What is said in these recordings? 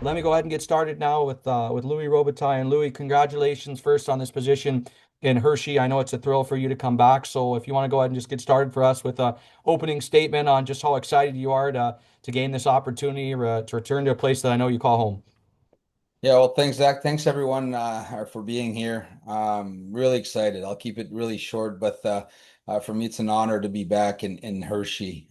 Let me go ahead and get started now with Louis Robitaille. And Louis, congratulations first on this position in Hershey. I know it's a thrill for you to come back. So if you want to go ahead and just get started for us with a opening statement on just how excited you are to gain this opportunity to return to a place that I know you call home. Yeah, well, thanks, Zach. Thanks everyone for being here. Really excited. I'll keep it really short, but for me, it's an honor to be back in Hershey.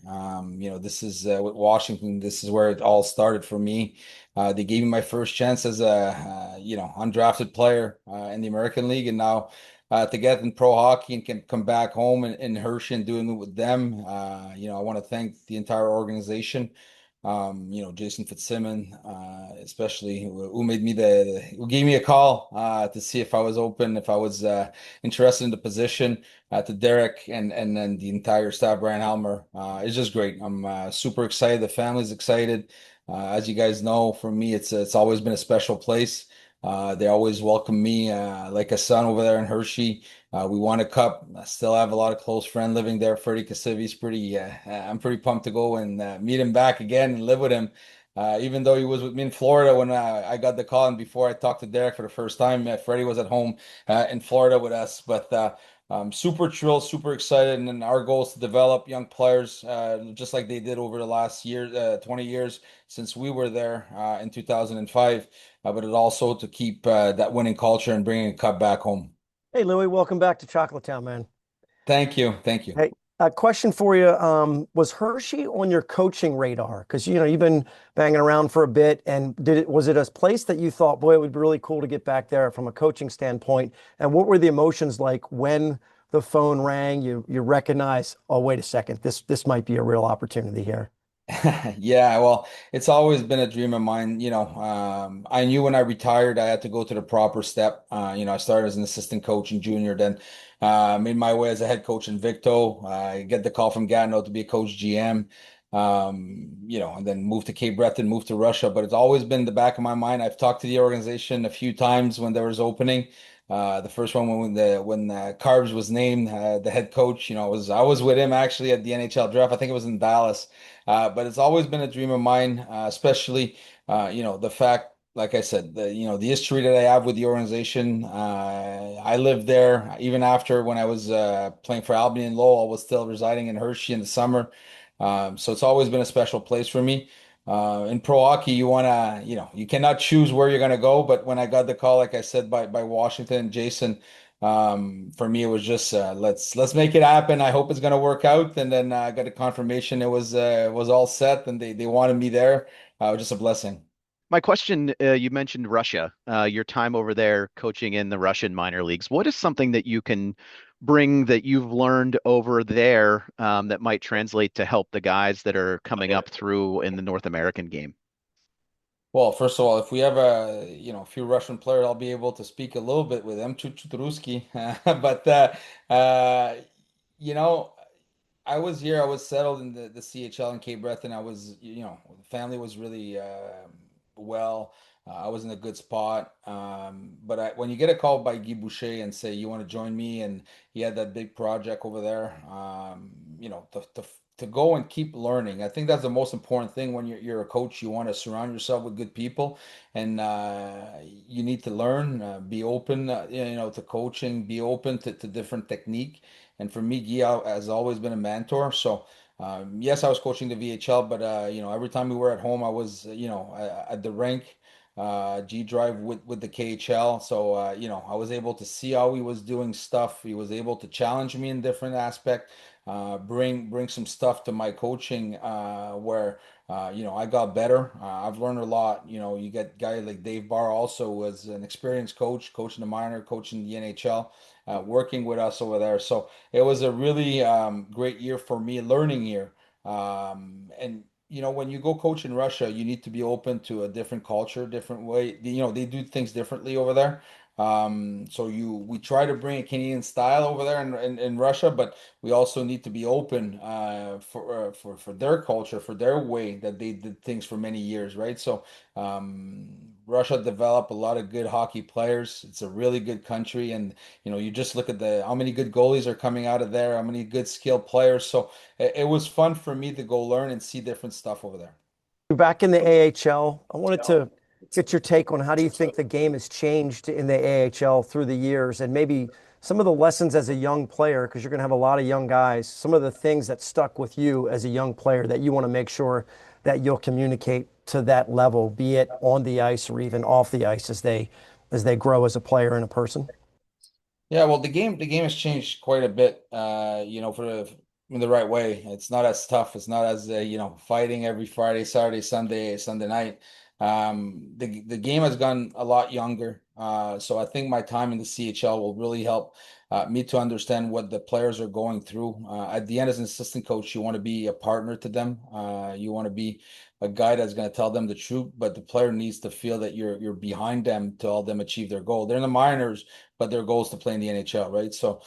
This is with Washington. This is where it all started for me. They gave me my first chance as a undrafted player in the American League, and now to get in pro hockey and can come back home in Hershey and doing it with them. I want to thank the entire organization. Jason Fitzsimmons, especially who made me who gave me a call to see if I was open, if I was interested in the position. To Derek and then the entire staff, Brian Helmer, it's just great. I'm super excited. The family's excited. As you guys know, for me, it's always been a special place. They always welcome me like a son over there in Hershey. We won a cup. I still have a lot of close friends living there. Freddie Cassivi's pretty. I'm pretty pumped to go and meet him back again and live with him. Even though he was with me in Florida when I got the call, and before I talked to Derek for the first time, Freddie was at home in Florida with us. But I'm super thrilled, super excited, and then our goal is to develop young players, just like they did over the last 20 years since we were there in 2005. But it also to keep that winning culture and bringing a cup back home. Hey, Louie, welcome back to Chocolate Town, man. Thank you. Thank you. Hey, a question for you. Was Hershey on your coaching radar? Because you've been banging around for a bit, and was it a place that you thought, boy, it would be really cool to get back there from a coaching standpoint? And what were the emotions like when the phone rang? You recognize, oh, wait a second, this might be a real opportunity here. Yeah, well, it's always been a dream of mine. I knew when I retired, I had to go to the proper step. I started as an assistant coach in junior, then made my way as a head coach in Victo. I get the call from Gatineau to be a coach GM. And then moved to Cape Breton, moved to Russia. But it's always been in the back of my mind. I've talked to the organization a few times when there was opening. The first one when Carbs was named the head coach, I was with him actually at the NHL draft. I think it was in Dallas. But it's always been a dream of mine, especially the fact, like I said, the history that I have with the organization. I lived there even after when I was playing for Albany and Lowell. I was still residing in Hershey in the summer. So it's always been a special place for me. In pro hockey, you cannot choose where you're gonna go. But when I got the call, like I said, by Washington and Jason, for me, it was just let's make it happen. I hope it's gonna work out. And then I got a confirmation it was all set, and they wanted me there. It was just a blessing. My question, you mentioned Russia, your time over there coaching in the Russian minor leagues. What is something that you can bring that you've learned over there that might translate to help the guys that are coming up through in the North American game? Well, first of all, if we have a few Russian players, I'll be able to speak a little bit with them, Chutruski. But uh, you know, I was here. I was settled in the CHL in Cape Breton. The family was really well. I was in a good spot. But when you get a call by Guy Boucher and say you want to join me, and he had that big project over there, to go and keep learning. I think that's the most important thing when you're a coach. You want to surround yourself with good people, and you need to learn, be open, to coaching, be open to different technique. And for me, Guy has always been a mentor. So, yes, I was coaching the VHL, but every time we were at home, I was, at the rink, G Drive with the KHL. So, I was able to see how he was doing stuff. He was able to challenge me in different aspect, bring some stuff to my coaching, where I got better. I've learned a lot. You get guy like Dave Barr also was an experienced coach, coaching the minor, coaching the NHL, working with us over there. So it was a really great year for me, learning year. And when you go coach in Russia, you need to be open to a different culture, different way. They do things differently over there. So we try to bring a Canadian style over there in Russia, but we also need to be open for their culture, for their way that they did things for many years, right? So Russia developed a lot of good hockey players. It's a really good country, and you just look at the how many good goalies are coming out of there, how many good skilled players. So it was fun for me to go learn and see different stuff over there. Back in the AHL, I wanted to get your take on how do you think the game has changed in the AHL through the years, and maybe some of the lessons as a young player, because you're going to have a lot of young guys, some of the things that stuck with you as a young player that you want to make sure that you'll communicate to that level, be it on the ice or even off the ice as they grow as a player and a person. Yeah, well, the game has changed quite a bit, for in the right way. It's not as tough. It's not as fighting every Friday, Saturday, Sunday night. The game has gone a lot younger. So I think my time in the CHL will really help me to understand what the players are going through. At the end, as an assistant coach, you want to be a partner to them. You want to be a guy that's going to tell them the truth, but the player needs to feel that you're behind them to help them achieve their goal. They're in the minors, but their goal is to play in the NHL, right? So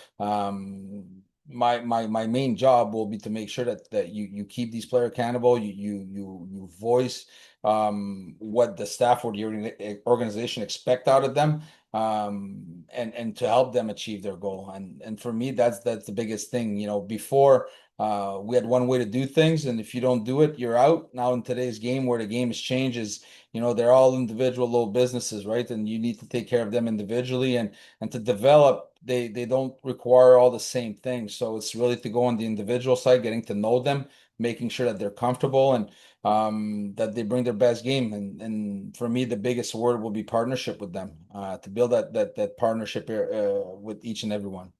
my main job will be to make sure that you keep these players accountable. You voice what the staff or the organization expect out of them, and to help them achieve their goal. And for me, that's the biggest thing. Before we had one way to do things, and if you don't do it, you're out. Now in today's game, where the game has changes, they're all individual little businesses, right? And you need to take care of them individually, and to develop, they don't require all the same things. So it's really to go on the individual side, getting to know them, making sure that they're comfortable, and that they bring their best game. And for me, the biggest word will be partnership with them, to build that partnership with each and every one.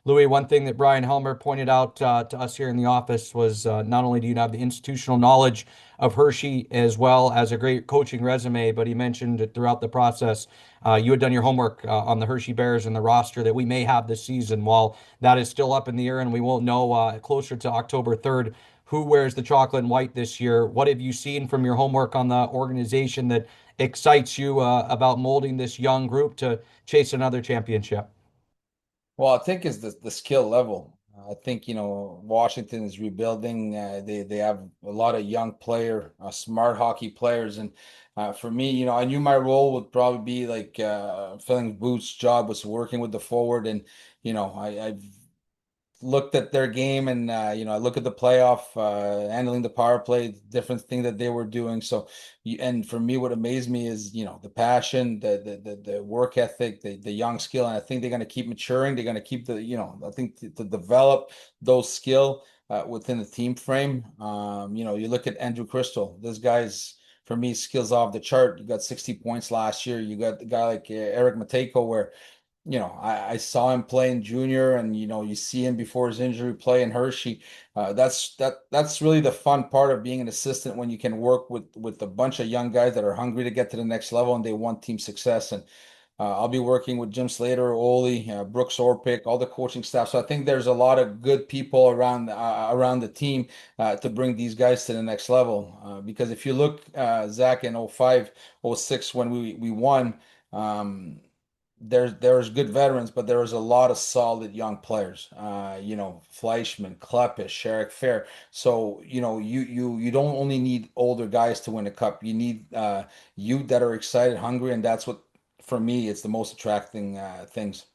Louis, one thing that Brian Helmer pointed out to us here in the office was not only do you have the institutional knowledge of Hershey as well as a great coaching resume, but he mentioned that throughout the process, you had done your homework on the Hershey Bears and the roster that we may have this season. While that is still up in the air and we won't know closer to October 3rd who wears the chocolate and white this year, what have you seen from your homework on the organization that excites you about molding this young group to chase another championship? Well, I think is the skill level. I think Washington is rebuilding. They have a lot of young player, smart hockey players, and for me, I knew my role would probably be like filling boots. Job was working with the forward, and I've looked at their game, and I look at the playoff, handling the power play, different thing that they were doing. So and for me, what amazed me is the passion, the work ethic, the young skill. And I think they're going to keep maturing. They're going to keep I think to develop those skill within the team frame. You look at Andrew Crystal. This guy's, for me, skills off the chart. You got 60 points last year. You got a guy like Eric Matejko, where I saw him play in junior, and you see him before his injury play in Hershey. That's really the fun part of being an assistant, when you can work with a bunch of young guys that are hungry to get to the next level and they want team success. And I'll be working with Jim Slater, Ole, Brooks Orpik, all the coaching staff. So I think there's a lot of good people around the team to bring these guys to the next level. Because if you look, Zach, in 05, 06, when we won. There's good veterans, but there was a lot of solid young players. Fleischman, Kleppish, Eric Fair. So you don't only need older guys to win a cup. You need youth that are excited, hungry, and that's what, for me, it's the most attracting things.